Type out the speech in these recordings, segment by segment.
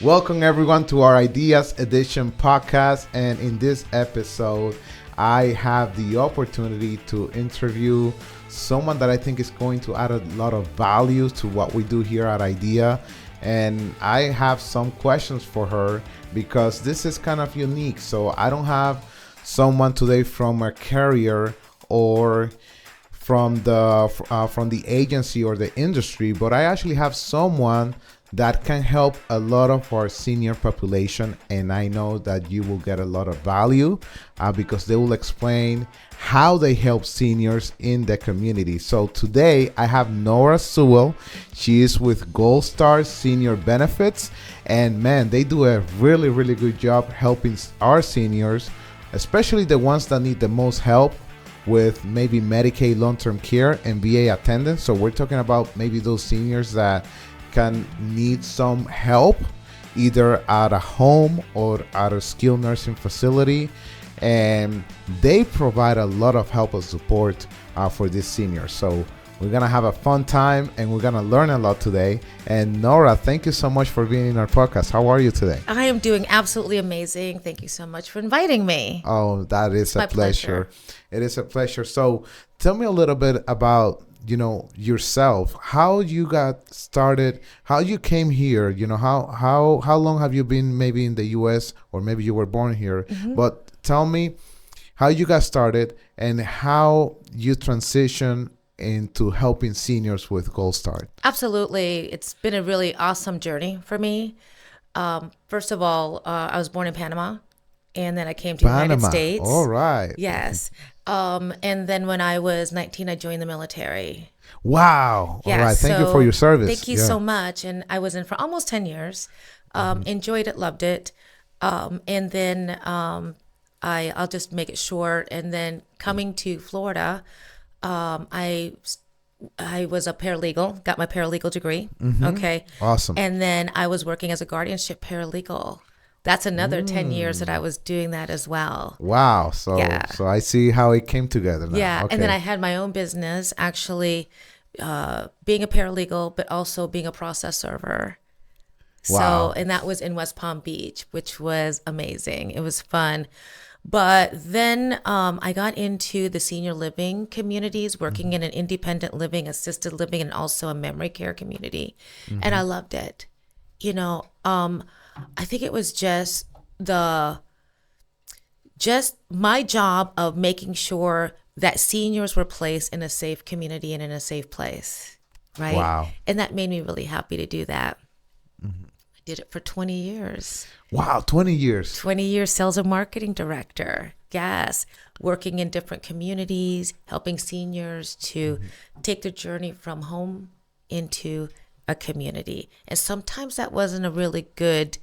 Welcome everyone to our Ideas Edition podcast. And in this episode, I have the opportunity to interview someone that I think is going to add a lot of value to what we do here at Idea. And I have some questions for her because this is kind of unique. So I don't have someone today from a carrier or from the agency or the industry, but I actually have someone that can help a lot of our senior population, and I know that you will get a lot of value because they will explain how they help seniors in the community. So today I have Nora Sewell. She is with Gold Star Senior Benefits, and man, they do a really good job helping our seniors, especially the ones that need the most help with maybe Medicaid long-term care and VA attendance. So we're talking about maybe those seniors that can need some help either at a home or at a skilled nursing facility, and they provide a lot of help and support for these seniors. So we're gonna have a fun time and we're gonna learn a lot today. And Nora, thank you so much for being in our podcast. How are you today? I am doing absolutely amazing. Thank you so much for inviting me. Oh, that is a pleasure. It is a pleasure. So tell me a little bit about yourself, how you got started, how you came here, how long have you been maybe in the US, or maybe you were born here, but tell me how you got started and how you transition into helping seniors with Gold Star. Absolutely. It's been a really awesome journey for me. First of all, I was born in Panama, and then I came to the United States. All right. Yes. And then when I was 19, I joined the military. Wow. Yeah, all right. Thank you for your service. Thank you so much. And I was in for almost 10 years. Enjoyed it, loved it. And then I'll just make it short. And then coming to Florida, I was a paralegal, got my paralegal degree. Okay. Awesome. And then I was working as a guardianship paralegal. That's another 10 years that I was doing that as well. Wow. So I see how it came together now. Yeah. Okay. And then I had my own business, actually being a paralegal, but also being a process server. Wow. So, and that was in West Palm Beach, which was amazing. It was fun. But then I got into the senior living communities, working in an independent living, assisted living, and also a memory care community. And I loved it. I think it was just my job of making sure that seniors were placed in a safe community and in a safe place, right? Wow. And that made me really happy to do that. I did it for 20 years. Wow, 20 years. 20 years sales and marketing director. Yes. Working in different communities, helping seniors to take the journey from home into a community. And sometimes that wasn't a really good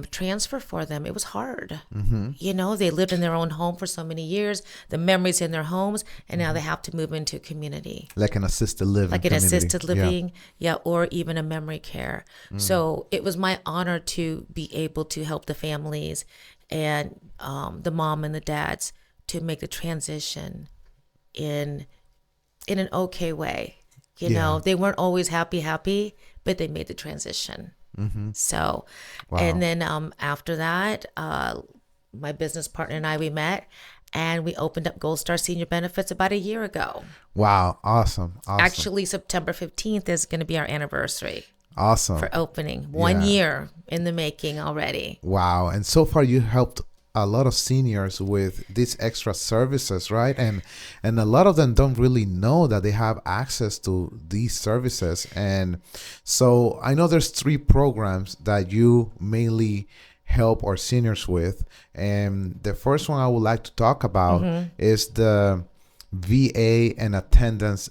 transfer for them. It was hard. They lived in their own home for so many years, the memories in their homes, and now they have to move into a community. Like an assisted living. Like an assisted living, or even a memory care. So it was my honor to be able to help the families and the mom and the dads to make the transition in an okay way. They weren't always happy, but they made the transition. So, wow. And then after that, my business partner and I, we met and we opened up Gold Star Senior Benefits about a year ago. Wow. Awesome. Actually, September 15th is going to be our anniversary. Awesome. For opening. 1 year in the making already. Wow. And so far you helped a lot of seniors with these extra services, right? And a lot of them don't really know that they have access to these services. And so I know there's 3 programs that you mainly help our seniors with. And the first one I would like to talk about is the VA and attendance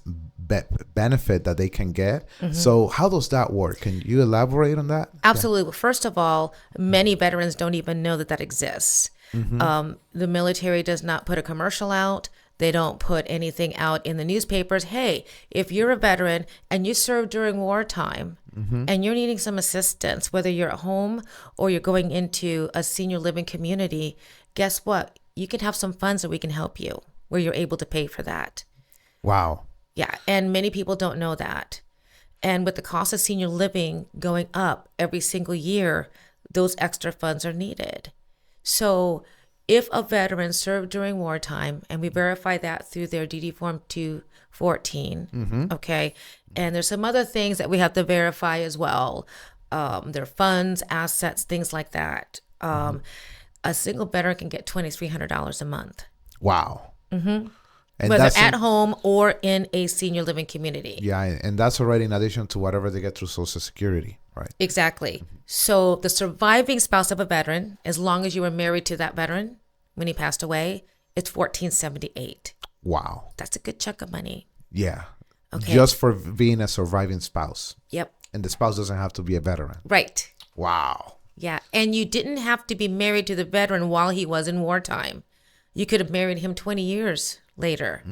benefit that they can get. So how does that work? Can you elaborate on that? Absolutely. Well, first of all, many veterans don't even know that exists. The military does not put a commercial out. They don't put anything out in the newspapers. Hey, if you're a veteran and you served during wartime and you're needing some assistance, whether you're at home or you're going into a senior living community, guess what? You can have some funds that we can help you where you're able to pay for that. Wow. Yeah. And many people don't know that. And with the cost of senior living going up every single year, those extra funds are needed. So if a veteran served during wartime, and we verify that through their DD Form 214, okay, and there's some other things that we have to verify as well, their funds, assets, things like that. A single veteran can get $2,300 a month. Wow. And whether that's at home or in a senior living community. Yeah, and that's already in addition to whatever they get through Social Security, right? Exactly. So the surviving spouse of a veteran, as long as you were married to that veteran when he passed away, it's $1,478. Wow. That's a good chunk of money. Yeah. Okay. Just for being a surviving spouse. Yep. And the spouse doesn't have to be a veteran. Right. Wow. Yeah. And you didn't have to be married to the veteran while he was in wartime. You could have married him 20 years later.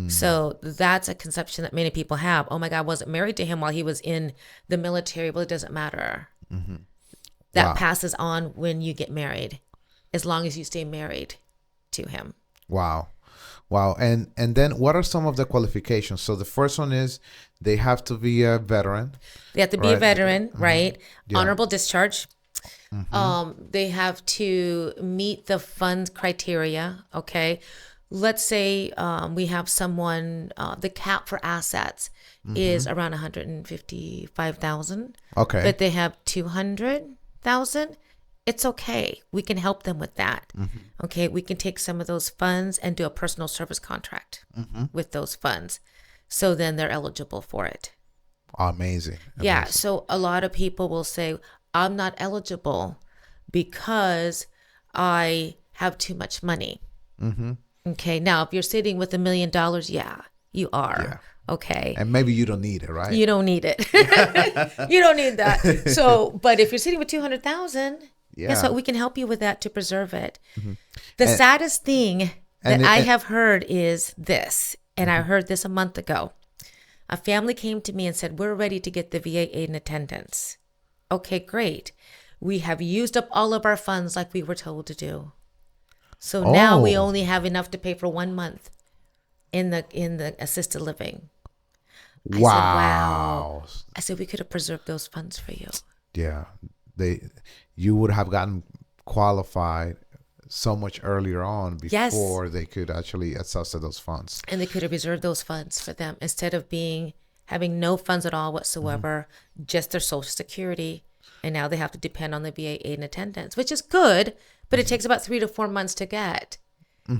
So that's a conception that many people have. Oh my God, I wasn't married to him while he was in the military. Well, it doesn't matter. That passes on when you get married, as long as you stay married to him. Wow. And then what are some of the qualifications? So the first one is they have to be a veteran. They have to be a veteran, right? Yeah. Honorable discharge. They have to meet the fund criteria. Okay. Let's say we have someone, the cap for assets is around 155,000. Okay. But they have 200,000. It's okay. We can help them with that. Okay. We can take some of those funds and do a personal service contract with those funds. So then they're eligible for it. Amazing. Yeah. So a lot of people will say, I'm not eligible because I have too much money. Okay. Now, if you're sitting with $1 million, yeah, you are. Yeah. Okay. And maybe you don't need it, right? You don't need it. You don't need that. So, but if you're sitting with 200,000, guess what? We can help you with that to preserve it. The saddest thing that I have heard is this, and I heard this a month ago. A family came to me and said, we're ready to get the VA aid and attendance. Okay, great. We have used up all of our funds like we were told to do. So now we only have enough to pay for 1 month in the assisted living. I said, wow. I said, we could have preserved those funds for you. Yeah. You would have gotten qualified so much earlier on before they could actually access to those funds. And they could have reserved those funds for them instead of having no funds at all whatsoever, just their Social Security. And now they have to depend on the VA aid and attendance, which is good, but it takes about 3 to 4 months to get.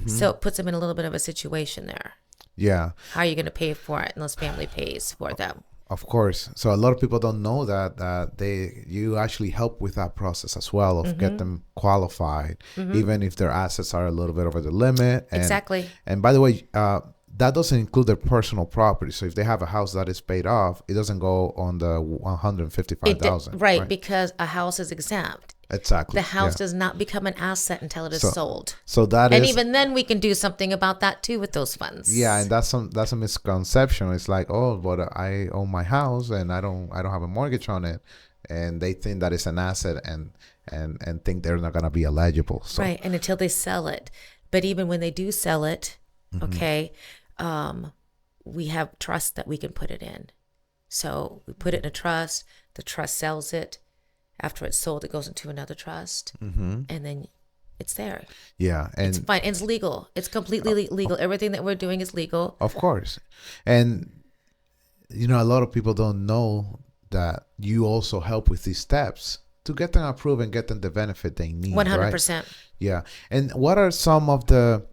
So it puts them in a little bit of a situation there. Yeah. How are you going to pay for it unless family pays for them? Of course. So a lot of people don't know that you actually help with that process as well of get them qualified, even if their assets are a little bit over the limit. And, Exactly. And by the way, that doesn't include their personal property. So if they have a house that is paid off, it doesn't go on the 155,000. Right, because a house is exempt. Exactly. The house does not become an asset until it is sold. So that and is, even then we can do something about that too with those funds. Yeah, and that's a misconception. It's like, oh, but I own my house and I don't have a mortgage on it, and they think that it's an asset and think they're not gonna be eligible. So. Right, and until they sell it. But even when they do sell it, okay, we have trust that we can put it in. So we put it in a trust. The trust sells it. After it's sold, it goes into another trust, and then it's there. Yeah, and it's fine. And it's legal. It's completely legal. Everything that we're doing is legal. Of course, and a lot of people don't know that you also help with these steps to get them approved and get them the benefit they need. 100%. Right? Yeah, and what are some of the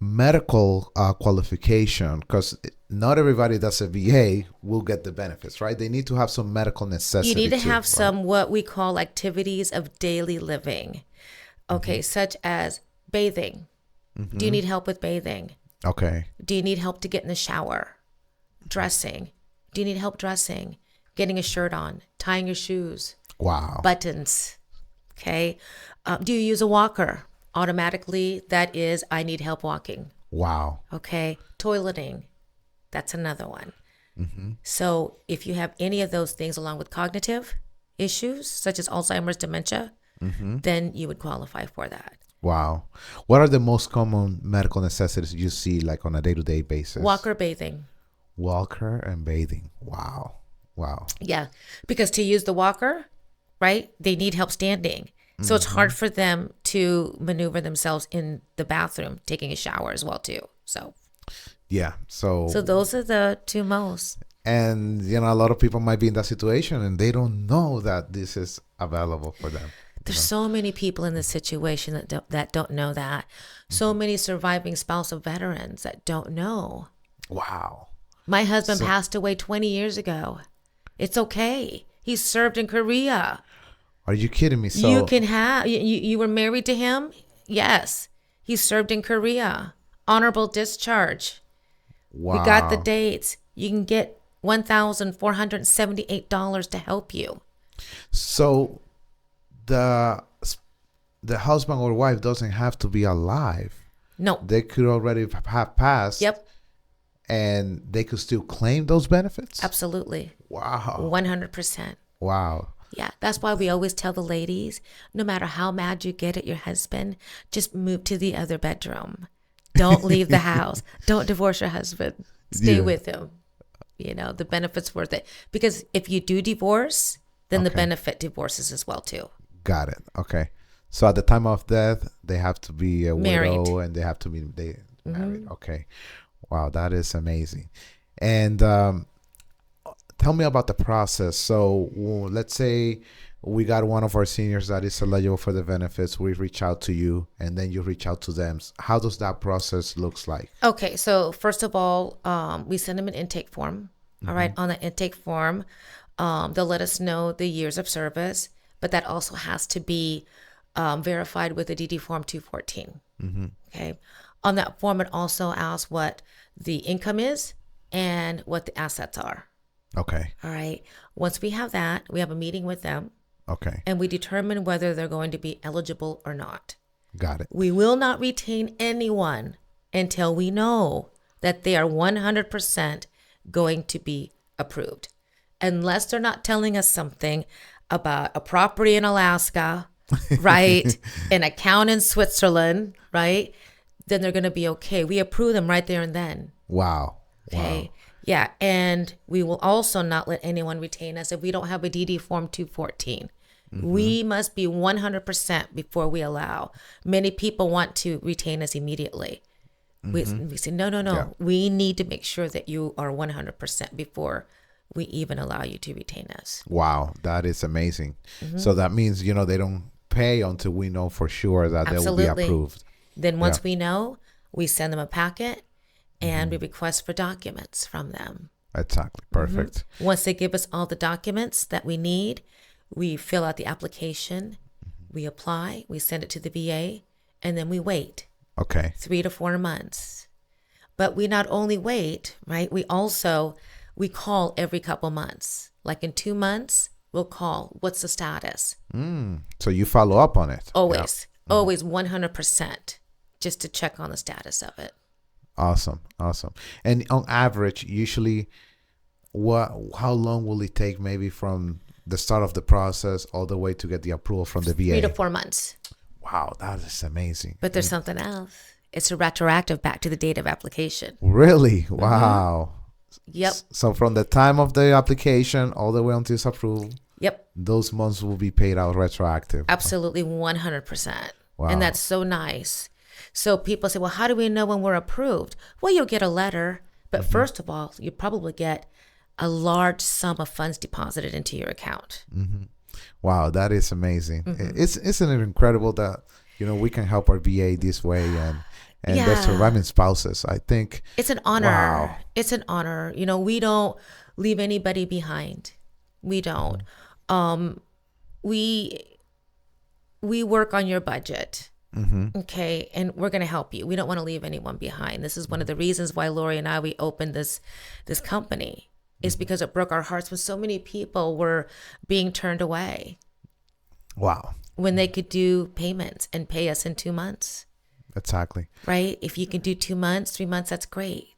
medical qualification? Because not everybody that's a VA will get the benefits, right? They need to have some medical necessity. You need to have some what we call activities of daily living. Okay, such as bathing. Do you need help with bathing? Okay. Do you need help to get in the shower? Dressing. Do you need help dressing? Getting a shirt on, tying your shoes. Wow. Buttons. Okay. Do you use a walker? Automatically, that is, I need help walking. Wow. Okay. Toileting. That's another one. So if you have any of those things along with cognitive issues, such as Alzheimer's, dementia, then you would qualify for that. Wow. What are the most common medical necessities you see like on a day-to-day basis? Walker bathing. Walker and bathing. Wow. Wow. Yeah, because to use the walker, right, they need help standing. So it's hard for them to maneuver themselves in the bathroom, taking a shower as well too. Yeah. So those are the two most. And a lot of people might be in that situation and they don't know that this is available for them. There's so many people in this situation that don't know that. So many surviving spouse of veterans that don't know. Wow. My husband passed away 20 years ago. It's okay. He served in Korea. Are you kidding me? So You can have, you were married to him? Yes. He served in Korea. Honorable discharge. wow. We got the dates. You can get $1,478 to help you. So the husband or wife doesn't have to be alive. No. They could already have passed. Yep. And they could still claim those benefits? Absolutely. Wow. 100%. Wow. Yeah, that's why we always tell the ladies, no matter how mad you get at your husband, just move to the other bedroom. Don't leave the house. Don't divorce your husband. Stay with him. The benefit's worth it. Because if you do divorce, then the benefit divorces as well too. Got it. Okay. So at the time of death, they have to be a Married. widow and they have to be married. Okay. Wow, that is amazing. And tell me about the process. So let's say we got one of our seniors that is eligible for the benefits. We reach out to you and then you reach out to them. How does that process looks like? Okay, so first of all, we send them an intake form. All right, on the intake form, they'll let us know the years of service, but that also has to be verified with the DD Form 214. Okay, on that form, it also asks what the income is and what the assets are. Okay. All right. Once we have that, we have a meeting with them. Okay. And we determine whether they're going to be eligible or not. Got it. We will not retain anyone until we know that they are 100% going to be approved. Unless they're not telling us something about a property in Alaska, right? An account in Switzerland, right? Then they're going to be okay. We approve them right there and then. Wow. Okay. Wow. Yeah. And we will also not let anyone retain us if we don't have a DD Form 214. We must be 100% before we allow. Many people want to retain us immediately. We say, no. Yeah. We need to make sure that you are 100% before we even allow you to retain us. Wow. That is amazing. So that means, they don't pay until we know for sure that they will be approved. Then once we know, we send them a packet and we request for documents from them. Exactly. Perfect. Once they give us all the documents that we need, we fill out the application, we apply, we send it to the VA, and then we wait. Okay. 3 to 4 months. But we not only wait, right? We call every couple months. Like in 2 months, we'll call. What's the status? So you follow up on it. Always. Always 100%, just to check on the status of it. Awesome. And on average, usually, how long will it take maybe from the start of the process all the way to get the approval from the VA? 3 to 4 months. Wow, that is amazing. But there's something else. It's a retroactive back to the date of application. Really? Wow. Yep. So from the time of the application all the way until it's approved, Yep. those months will be paid out retroactive. Absolutely 100%. Wow. And that's so nice. So people say, well, how do we know when we're approved? Well, you'll get a letter. But first of all, you probably get a large sum of funds deposited into your account. Wow, that is amazing. Isn't it incredible that we can help our VA this way and their surviving spouses? I think it's an honor. Wow. It's an honor. We don't leave anybody behind. We don't. We work on your budget. Okay, and we're going to help you. We don't want to leave anyone behind. This is one of the reasons why Lori and we opened this company. Is because it broke our hearts when so many people were being turned away. Wow. When they could do payments and pay us in 2 months. Exactly. Right? If you can do 2 months, 3 months, that's great.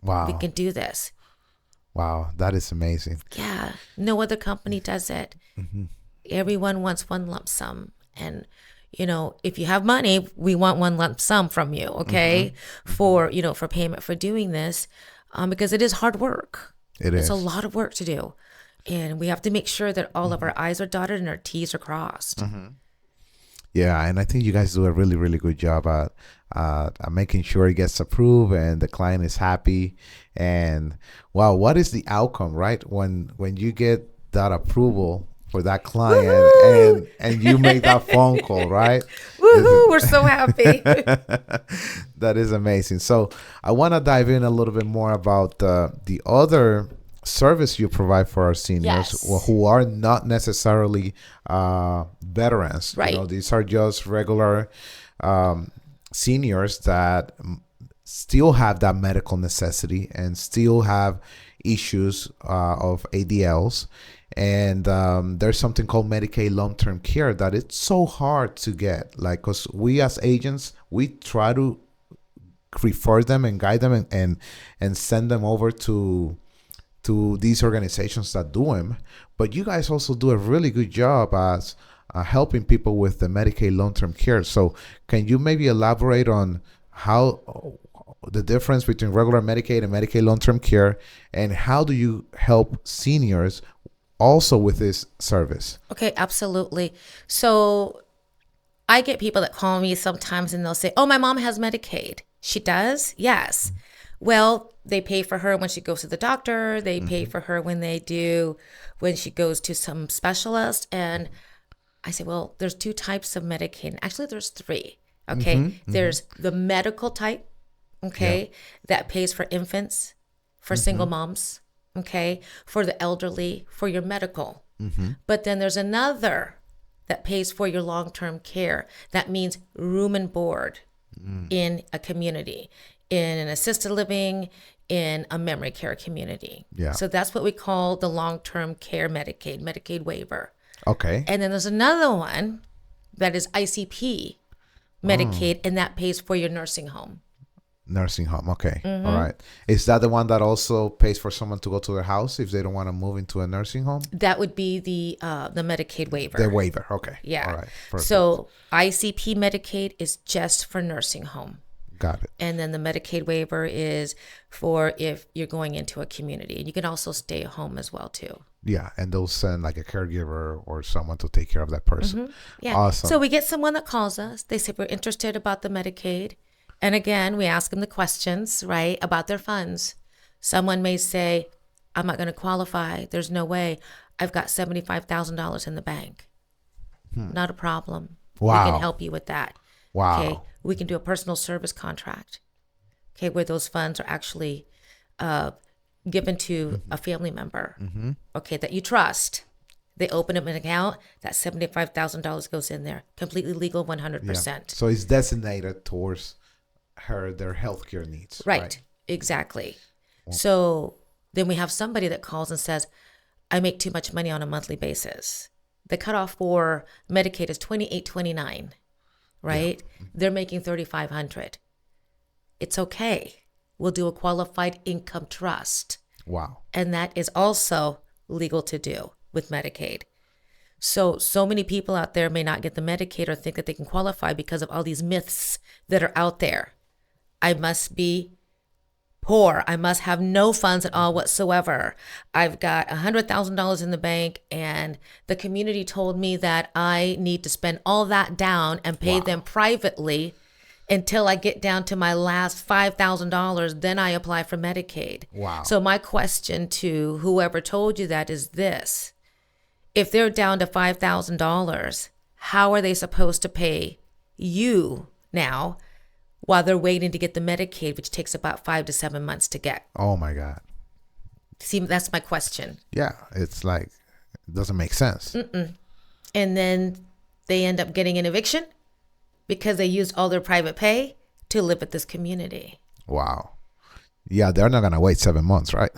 Wow. We can do this. Wow, that is amazing. Yeah. No other company does it. Everyone wants one lump sum. And, if you have money, we want one lump sum from you, okay? For payment for doing this, because it is hard work. It It's a is. lot of work to do. And we have to make sure that all of our I's are dotted and our T's are crossed. Yeah, and I think you guys do a really, really good job at making sure it gets approved and the client is happy. And wow, what is the outcome, right? When you get that approval for that client Woohoo! and you make that phone call, right? Woohoo! We're so happy. That is amazing. So I want to dive in a little bit more about the other service you provide for our seniors Yes. who are not necessarily veterans. Right. You know, these are just regular seniors that still have that medical necessity and still have issues of ADLs. And there's something called Medicaid long-term care that it's so hard to get. Like, because we as agents, we try to refer them and guide them and send them over to these organizations that do them. But you guys also do a really good job as helping people with the Medicaid long-term care. So can you maybe elaborate on how the difference between regular Medicaid and Medicaid long-term care, and how do you help seniors also with this service? Okay, absolutely. So I get people that call me sometimes and they'll say, "Oh, my mom has Medicaid." She does? Yes. Well, they pay for her when she goes to the doctor. They pay for her when she goes to some specialist. And I say, well, there's two types of Medicaid. Actually, there's three. Okay. There's the medical type, okay, that pays for infants, for single moms, okay, for the elderly, for your medical. But then there's another that pays for your long-term care. That means room and board in a community, in an assisted living, in a memory care community. Yeah. So that's what we call the long-term care Medicaid waiver. Okay. And then there's another one that is ICP Medicaid, and that pays for your nursing home. Nursing home. Okay. All right. Is that the one that also pays for someone to go to their house if they don't want to move into a nursing home? That would be the Medicaid waiver. The waiver. Okay. Yeah. All right. Perfect. So ICP Medicaid is just for nursing home. Got it. And then the Medicaid waiver is for if you're going into a community. And you can also stay at home as well, too. Yeah. And they'll send like a caregiver or someone to take care of that person. Yeah. Awesome. So we get someone that calls us. They say, we're interested about the Medicaid. And again, we ask them the questions, right, about their funds. Someone may say, I'm not going to qualify. There's no way. I've got $75,000 in the bank. Not a problem. Wow. We can help you with that. Wow. Okay. We can do a personal service contract. Okay. Where those funds are actually given to a family member. Okay. That you trust. They open up an account. That $75,000 goes in there. Completely legal, 100%. Yeah. So it's designated towards their healthcare needs. Right. Exactly. So then we have somebody that calls and says, I make too much money on a monthly basis. The cutoff for Medicaid is $28.29, right? Yeah. They're making $3,500. It's okay. We'll do a qualified income trust. Wow. And that is also legal to do with Medicaid. So many people out there may not get the Medicaid or think that they can qualify because of all these myths that are out there. I must be poor. I must have no funds at all whatsoever. I've got $100,000 in the bank, and the community told me that I need to spend all that down and pay them privately until I get down to my last $5,000. Then I apply for Medicaid. Wow. So my question to whoever told you that is this. If they're down to $5,000, how are they supposed to pay you now while they're waiting to get the Medicaid, which takes about 5 to 7 months to get? Oh my God. See, that's my question. Yeah. It's like, it doesn't make sense. And then they end up getting an eviction because they used all their private pay to live at this community. Wow. Yeah. They're not going to wait 7 months, right?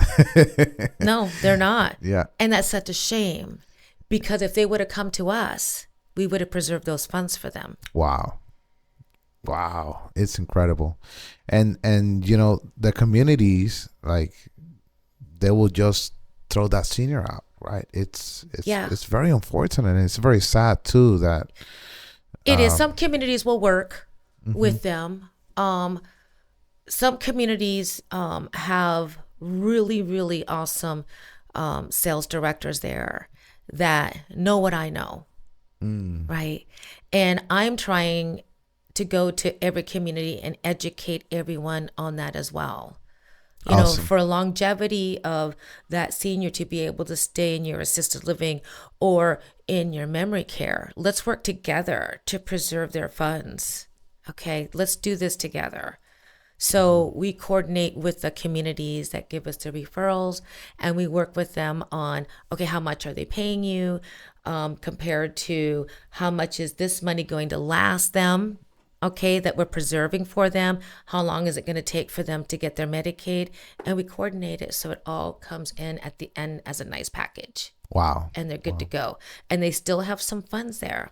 No, they're not. Yeah. And that's such a shame because if they would have come to us, we would have preserved those funds for them. Wow. Wow, it's incredible. And you know, the communities, like, they will just throw that senior out, right? It's very unfortunate, and it's very sad too that it is. Some communities will work with them. Some communities have really, really awesome sales directors there that know what I know, right? And I'm trying to go to every community and educate everyone on that as well. You know, Awesome. for longevity of that senior to be able to stay in your assisted living or in your memory care, let's work together to preserve their funds. Okay, let's do this together. So we coordinate with the communities that give us the referrals, and we work with them on, okay, how much are they paying you compared to how much is this money going to last them, okay, that we're preserving for them, how long is it going to take for them to get their Medicaid, and we coordinate it so it all comes in at the end as a nice package, Wow. and they're good to go. And they still have some funds there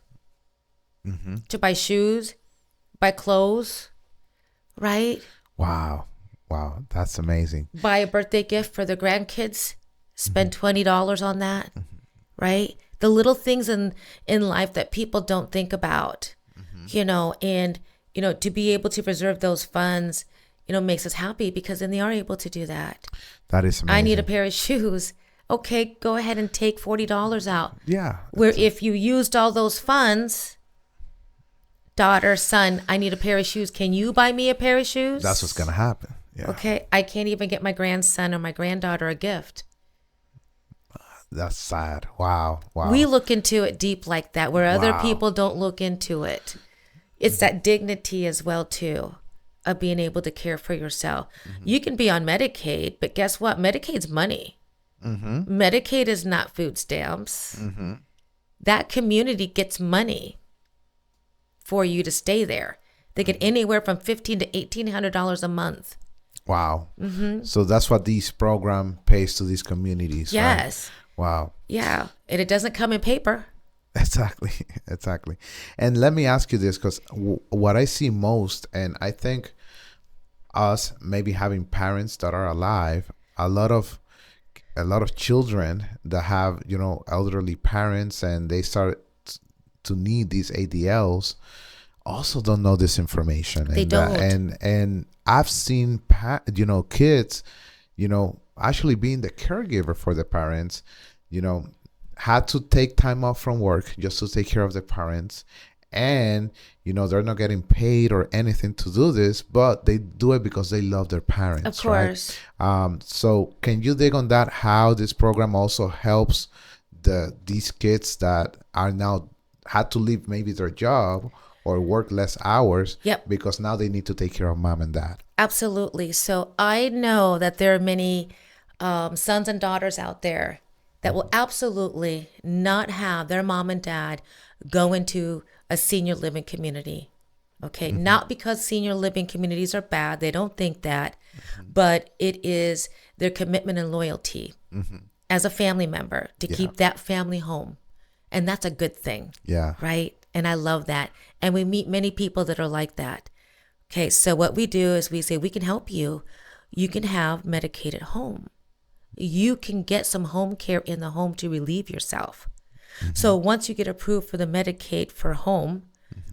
to buy shoes, buy clothes, right? Wow. Wow. That's amazing. Buy a birthday gift for the grandkids, spend $20 on that, right? The little things in life that people don't think about, you know, and, you know, to be able to preserve those funds, you know, makes us happy because then they are able to do that. That is amazing. I need a pair of shoes. Okay, go ahead and take $40 out. Yeah. Where if you used all those funds, daughter, son, I need a pair of shoes. Can you buy me a pair of shoes? That's what's going to happen. Yeah. Okay, I can't even get my grandson or my granddaughter a gift. That's sad. Wow. Wow. We look into it deep like that, where other Wow. people don't look into it. It's that dignity as well, too, of being able to care for yourself. You can be on Medicaid, but guess what? Medicaid's money. Medicaid is not food stamps. That community gets money for you to stay there. They get anywhere from $1,500 to $1,800 a month. Wow. So that's what this program pays to these communities. Yes. Right? Wow. Yeah. And it doesn't come in paper. Exactly. Exactly. And let me ask you this, because what I see most, and I think us maybe having parents that are alive, a lot of children that have, you know, elderly parents, and they start to need these ADLs, also don't know this information. They don't. And I've seen you know, kids, you know, actually being the caregiver for the parents, you know, had to take time off from work just to take care of the parents. And, you know, they're not getting paid or anything to do this, but they do it because they love their parents. Of course. Right? So can you dig on that, how this program also helps these kids that are now had to leave maybe their job or work less hours because now they need to take care of mom and dad? Absolutely. So I know that there are many sons and daughters out there that will absolutely not have their mom and dad go into a senior living community. Okay. Not because senior living communities are bad. They don't think that, but it is their commitment and loyalty as a family member to keep that family home. And that's a good thing. Yeah. Right. And I love that. And we meet many people that are like that. Okay. So what we do is we say, we can help you. You can have Medicaid at home. You can get some home care in the home to relieve yourself. So once you get approved for the Medicaid for home,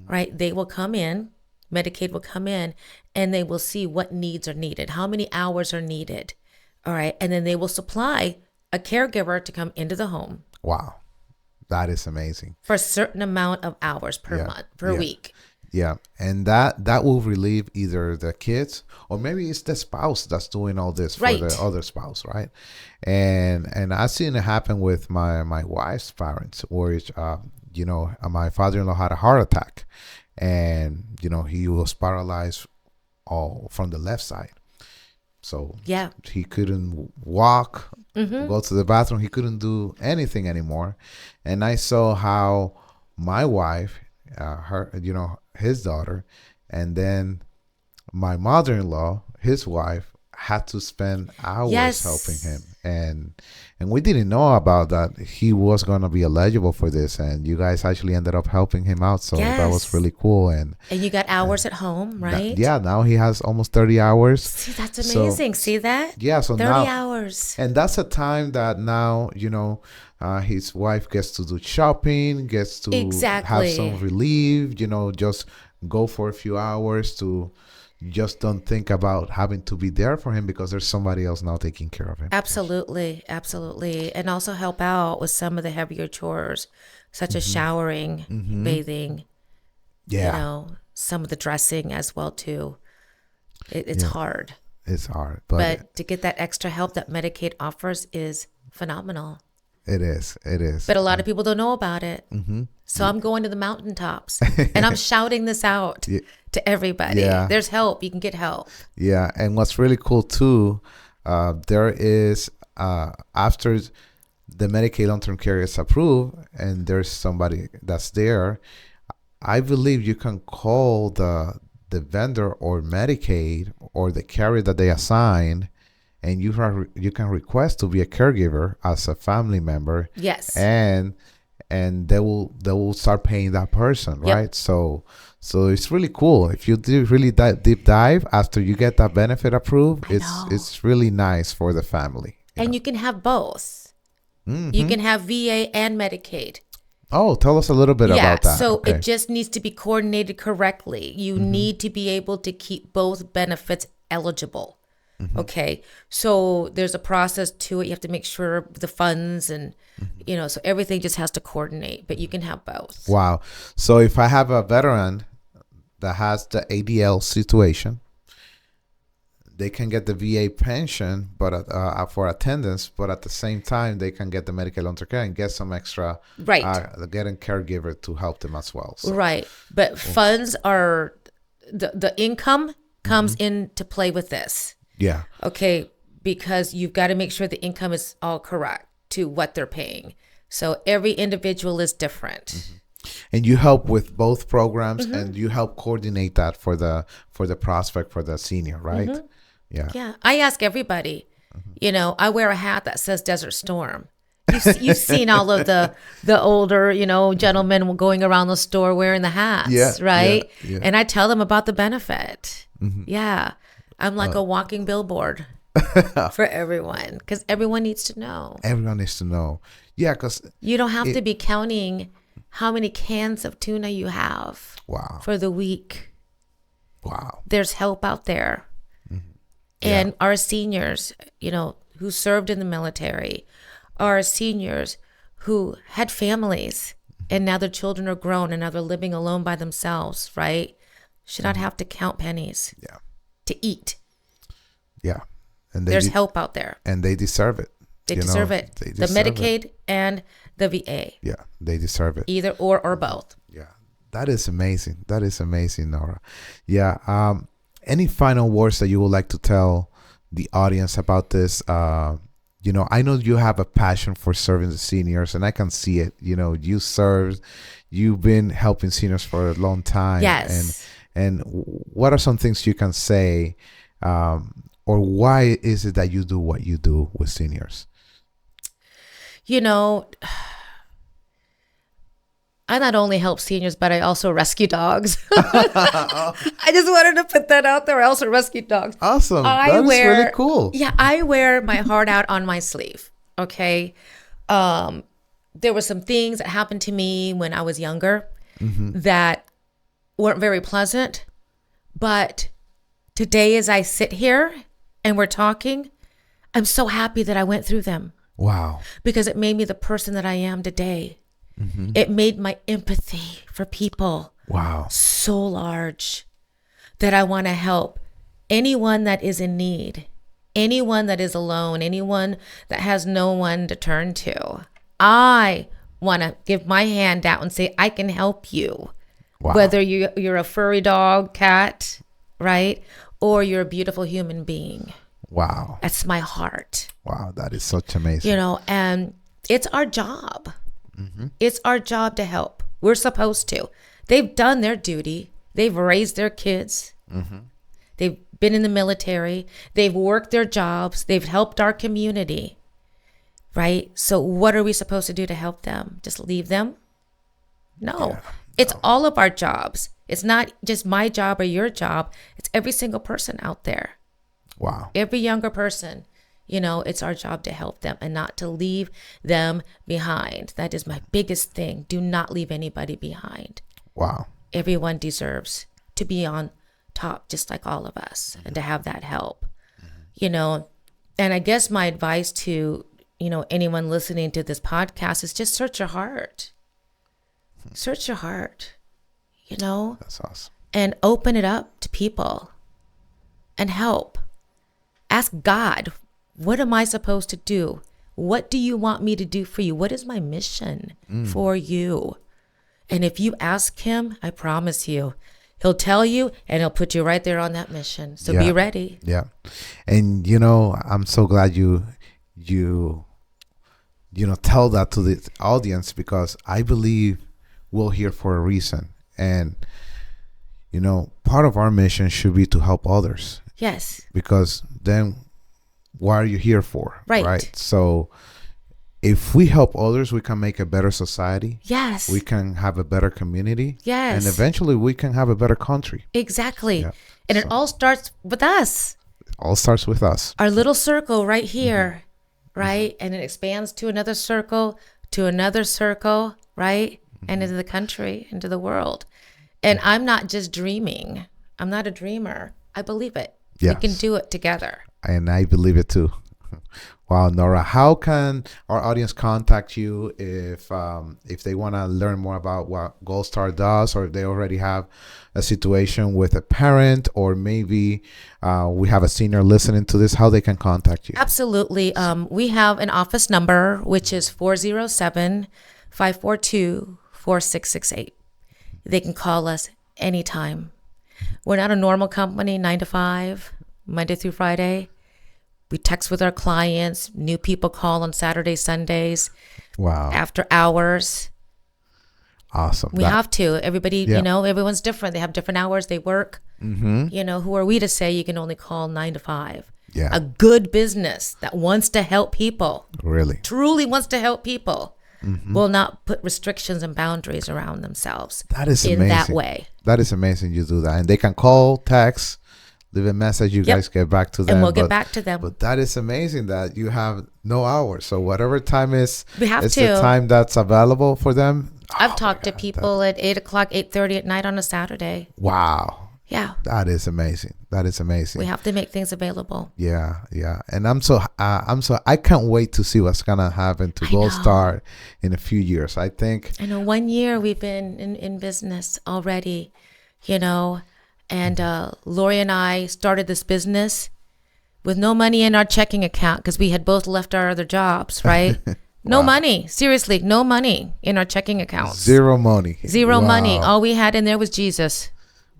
right, they will come in, Medicaid will come in, and they will see what needs are needed, how many hours are needed. All right. And then they will supply a caregiver to come into the home. Wow. That is amazing. For a certain amount of hours per month, per week. Yeah. And that will relieve either the kids or maybe it's the spouse that's doing all this for the other spouse, right? And I've seen it happen with my wife's parents, where you know, my father-in-law had a heart attack, and you know, he was paralyzed all from the left side. So he couldn't walk, go to the bathroom. He couldn't do anything anymore. And I saw how my wife, you know, his daughter, and then my mother-in-law, his wife, had to spend hours helping him. And we didn't know about that. He was going to be eligible for this, and you guys actually ended up helping him out. So that was really cool. And you got hours at home, right? Now he has almost 30 hours. See, that's amazing. See that? Yeah, so 30 now, hours. And that's a time that now, you know, his wife gets to do shopping, gets to have some relief, you know, just go for a few hours to you just don't think about having to be there for him because there's somebody else now taking care of him. Absolutely, absolutely. And also help out with some of the heavier chores, such as showering, bathing, Yeah, some of the dressing as well too. It's hard. it's hard, But to get that extra help that Medicaid offers is phenomenal. it is. It is. But a lot of people don't know about it. So I'm going to the mountaintops and I'm shouting this out to everybody. Yeah. There's help. You can get help. Yeah, and what's really cool too, there is after the Medicaid long-term care is approved, and there's somebody that's there. I believe you can call the vendor or Medicaid or the carrier that they assign, and you can request to be a caregiver as a family member. Yes. And they will start paying that person, right? So it's really cool. If you do really deep dive after you get that benefit approved, it's really nice for the family. And you can have both. You can have VA and Medicaid. Oh, tell us a little bit about that. So it just needs to be coordinated correctly. You need to be able to keep both benefits eligible. Okay. So there's a process to it. You have to make sure the funds and, so everything just has to coordinate, but you can have both. Wow. So if I have a veteran that has the ADL situation, they can get the VA pension, but for attendance, but at the same time, they can get the Medicaid long-term care and get some extra, getting caregiver to help them as well. So. Right. But funds are, the income comes into play with this. Yeah. Okay. Because you've got to make sure the income is all correct to what they're paying. So every individual is different. And you help with both programs, and you help coordinate that for the prospect for the senior, right? Yeah. Yeah. I ask everybody, I wear a hat that says Desert Storm. You've seen all of the older, gentlemen going around the store wearing the hats, right? Yeah. And I tell them about the benefit. Yeah. I'm like a walking billboard for everyone, because everyone needs to know. Everyone needs to know. Yeah, because you don't have to be counting how many cans of tuna you have for the week. Wow. There's help out there. And our seniors, who served in the military, our seniors who had families and now their children are grown and now they're living alone by themselves, right? Should not have to count pennies to eat. Yeah. And there's help out there. And they deserve it. They deserve it. The Medicaid and the VA. Yeah, they deserve it. Either or both. Yeah. That is amazing. That is amazing, Nora. Yeah. Any final words that you would like to tell the audience about this? I know you have a passion for serving the seniors, and I can see it. You've been helping seniors for a long time. Yes. And what are some things you can say, or why is it that you do what you do with seniors? I not only help seniors, but I also rescue dogs. I just wanted to put that out there. I also rescue dogs. Awesome. That is really cool. Yeah, I wear my heart out on my sleeve. Okay. There were some things that happened to me when I was younger that weren't very pleasant. But today, as I sit here and we're talking, I'm so happy that I went through them. Wow. Because it made me the person that I am today. It made my empathy for people so large that I want to help anyone that is in need, anyone that is alone, anyone that has no one to turn to. I want to give my hand out and say, I can help you. Wow. Whether you're a furry dog, cat, right? Or you're a beautiful human being. Wow. That's my heart. Wow, that is such amazing. And it's our job. It's our job to help. We're supposed to. They've done their duty. They've raised their kids. They've been in the military. They've worked their jobs. They've helped our community. Right? So what are we supposed to do to help them? Just leave them? No. It's all of our jobs. It's not just my job or your job. It's every single person out there. Wow. Every younger person. It's our job to help them and not to leave them behind. That is my biggest thing. Do not leave anybody behind. Wow. Everyone deserves to be on top just like all of us, and to have that help, you know. And I guess my advice to, you know, anyone listening to this podcast is just search your heart. Search your heart, you know. That's awesome. And open it up to people and help. Ask God, what am I supposed to do? What do you want me to do for you? What is my mission for you? And if you ask him, I promise you, he'll tell you, and he'll put you right there on that mission. So be ready. Yeah. And, you know, I'm so glad you know, tell that to the audience, because I believe we're here for a reason. And, you know, part of our mission should be to help others. Yes. Because then what are you here for? Right. So if we help others, we can make a better society. Yes. We can have a better community. Yes. And eventually we can have a better country. Exactly. Yeah. And it all starts with us. All starts with us. Our little circle right here, right? And it expands to another circle, right? And into the country, into the world. And I'm not just dreaming. I'm not a dreamer. I believe it. Yes. We can do it together. And I believe it too. Wow, Nora, how can our audience contact you if they want to learn more about what Gold Star does, or if they already have a situation with a parent, or maybe we have a senior listening to this, how they can contact you? Absolutely. We have an office number, which is 407-542-4668. They can call us anytime. We're not a normal company, 9 to 5, Monday through Friday. We text with our clients. New people call on Saturdays, Sundays. Wow. After hours. Awesome. We have to. Everybody, you know, everyone's different. They have different hours they work. You know, who are we to say you can only call 9 to 5? Yeah. A good business that wants to help people. Really? Truly wants to help people. Will not put restrictions and boundaries around themselves. That is in amazing. that way. That is amazing you do that. And they can call, text, leave a message. You guys get back to them. And we'll get back to them. But that is amazing that you have no hours. So whatever time is, we have it's to. the time that's available for them. I've talked to people at 8 o'clock, 8:30 at night on a Saturday. Wow. Yeah. That is amazing. That is amazing. We have to make things available. Yeah. And I can't wait to see what's gonna happen to Gold Star in a few years. I know 1 year we've been in business already, you know, and Lori and I started this business with no money in our checking account because we had both left our other jobs, right? No money. Seriously, no money in our checking accounts. Zero money. Zero money. All we had in there was Jesus.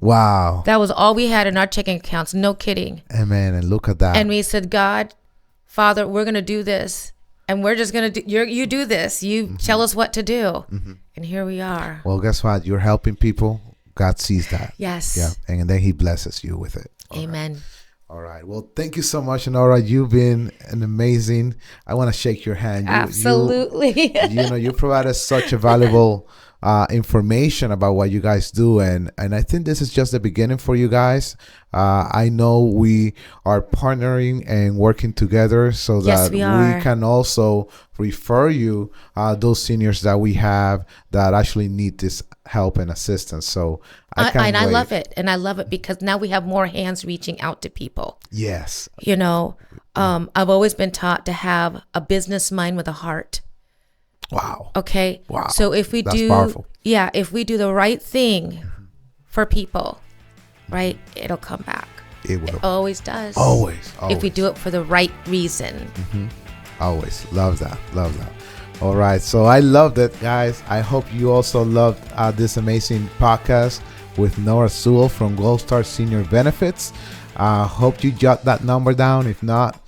Wow. That was all we had in our checking accounts. No kidding. Amen. And look at that. And we said, God, Father, we're going to do this. And we're just going to do, you do this. You tell us what to do. And here we are. Well, guess what? You're helping people. God sees that. Yes. Yeah. And then he blesses you with it. Amen. All right. Well, thank you so much, Nora. You've been an amazing. I want to shake your hand. Absolutely. You provided such a valuable information about what you guys do, and I think this is just the beginning for you guys. I know we are partnering and working together so that we can also refer you those seniors that we have that actually need this help and assistance. So I love it. And I love it because now we have more hands reaching out to people. Yes. You know, I've always been taught to have a business mind with a heart. Wow. Okay. Wow. So if we if we do the right thing for people, right, it'll come back. It always does. Always. If we do it for the right reason. Always. Love that. All right. So I loved it, guys. I hope you also loved this amazing podcast with Nora Sewell from Gold Star Senior Benefits. Hope you jot that number down. If not,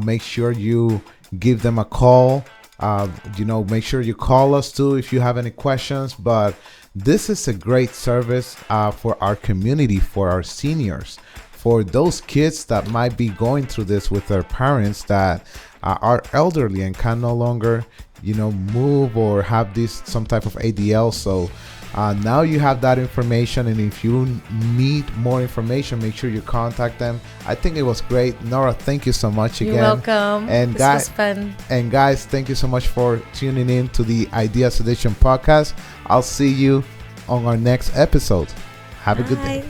make sure you give them a call. Make sure you call us too if you have any questions. But this is a great service for our community, for our seniors, for those kids that might be going through this with their parents that are elderly and can no longer, move or have some type of ADL. So now you have that information, and if you need more information, make sure you contact them. I think it was great. Nora, thank you so much again. You're welcome. And this was fun. And guys, thank you so much for tuning in to the Ideas Edition podcast. I'll see you on our next episode. Have a good day.